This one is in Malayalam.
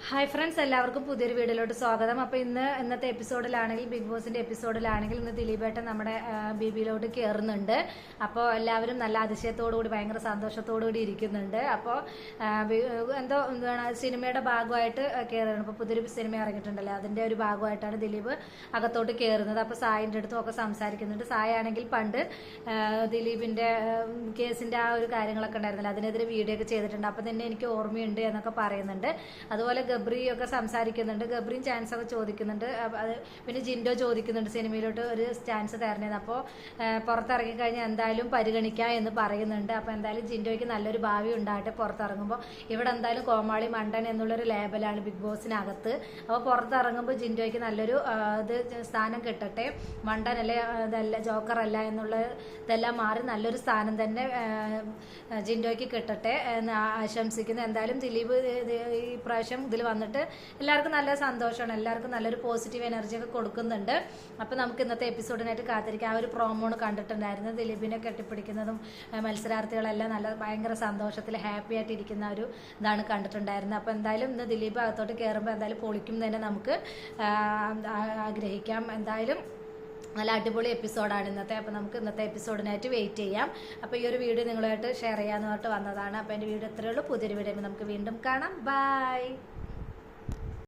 ഹായ് ഫ്രണ്ട്സ്, എല്ലാവർക്കും പുതിയൊരു വീഡിയോയിലോട്ട് സ്വാഗതം. അപ്പോൾ ഇന്നത്തെ എപ്പിസോഡിലാണെങ്കിൽ, ബിഗ് ബോസിന്റെ എപ്പിസോഡിലാണെങ്കിൽ ഇന്ന് ദിലീപേട്ടൻ നമ്മുടെ ബിബിയിലോട്ട് കയറുന്നുണ്ട്. അപ്പോൾ എല്ലാവരും നല്ല അതിശയത്തോടുകൂടി ഭയങ്കര സന്തോഷത്തോടുകൂടി ഇരിക്കുന്നുണ്ട്. അപ്പോൾ എന്താണ് സിനിമയുടെ ഭാഗമായിട്ട് കയറുന്നത്. ഇപ്പോൾ പുതിയൊരു സിനിമ ഇറങ്ങിയിട്ടുണ്ടല്ലോ, അതിന്റെ ഒരു ഭാഗമായിട്ടാണ് ദിലീപ് അകത്തോട്ട് കയറുന്നത്. അപ്പോൾ സായിന്റെ അടുത്തും ഒക്കെ സംസാരിക്കുന്നുണ്ട്. സായ ആണെങ്കിൽ പണ്ട് ദിലീപിന്റെ കേസിന്റെ ആ ഒരു കാര്യങ്ങളൊക്കെ ഉണ്ടായിരുന്നല്ലോ, അതിനെതിരെ വീഡിയോ ഒക്കെ ചെയ്തിട്ടുണ്ട്. അപ്പോൾ തന്നെ എനിക്ക് ഓർമ്മയുണ്ട് എന്നൊക്കെ പറയുന്നുണ്ട്. അതുപോലെ ഗബ്രിയൊക്കെ സംസാരിക്കുന്നുണ്ട്. ഗബ്രിയും ചാൻസ് ഒക്കെ ചോദിക്കുന്നുണ്ട്. അത് പിന്നെ ജിൻഡോ ചോദിക്കുന്നുണ്ട് സിനിമയിലോട്ട് ഒരു ചാൻസ് തരണേന്ന്. അപ്പോൾ പുറത്തിറങ്ങി കഴിഞ്ഞാൽ എന്തായാലും പരിഗണിക്കാം എന്ന് പറയുന്നുണ്ട്. അപ്പോൾ എന്തായാലും ജിൻഡോയ്ക്ക് നല്ലൊരു ഭാവി ഉണ്ടാകട്ടെ പുറത്തിറങ്ങുമ്പോൾ. ഇവിടെ എന്തായാലും കോമാളി മണ്ടൻ എന്നുള്ളൊരു ലേബലാണ് ബിഗ് ബോസിനകത്ത്. അപ്പോൾ പുറത്തിറങ്ങുമ്പോൾ ജിൻഡോയ്ക്ക് നല്ലൊരു ഇത് സ്ഥാനം കിട്ടട്ടെ. മണ്ടനല്ലേ, ഇതല്ല ജോക്കർ അല്ല എന്നുള്ള ഇതെല്ലാം മാറി നല്ലൊരു സ്ഥാനം തന്നെ ജിൻഡോയ്ക്ക് കിട്ടട്ടെ എന്ന് ആശംസിക്കുന്നു. എന്തായാലും ദിലീപ് ഈ പ്രാവശ്യം ഇതിൽ വന്നിട്ട് എല്ലാവർക്കും നല്ല സന്തോഷമാണ്. എല്ലാവർക്കും നല്ലൊരു പോസിറ്റീവ് എനർജി ഒക്കെ കൊടുക്കുന്നുണ്ട്. അപ്പോൾ നമുക്ക് ഇന്നത്തെ എപ്പിസോഡിനായിട്ട് കാത്തിരിക്കാം. ആ ഒരു പ്രോമോണ് കണ്ടിട്ടുണ്ടായിരുന്നു. ദിലീപിനെ കെട്ടിപ്പിടിക്കുന്നതും മത്സരാർത്ഥികളെല്ലാം നല്ല ഭയങ്കര സന്തോഷത്തിൽ ഹാപ്പി ആയിട്ട് ഇരിക്കുന്ന ഒരു ഇതാണ് കണ്ടിട്ടുണ്ടായിരുന്നത്. അപ്പോൾ എന്തായാലും ഇന്ന് ദിലീപ് അകത്തോട്ട് കയറുമ്പോൾ എന്തായാലും പൊളിക്കും തന്നെ നമുക്ക് ആഗ്രഹിക്കാം. എന്തായാലും നല്ല അടിപൊളി എപ്പിസോഡാണ് ഇന്നത്തെ. അപ്പോൾ നമുക്ക് ഇന്നത്തെ എപ്പിസോഡിനായിട്ട് വെയിറ്റ് ചെയ്യാം. അപ്പോൾ ഈ ഒരു വീഡിയോ നിങ്ങളുമായിട്ട് ഷെയർ ചെയ്യാമെന്ന് പറഞ്ഞിട്ട് വന്നതാണ്. അപ്പോൾ എൻ്റെ വീഡിയോ ഇത്രയേ ഉള്ളൂ. പുതിയൊരു വീഡിയോ നമുക്ക് വീണ്ടും കാണാം. ബൈ.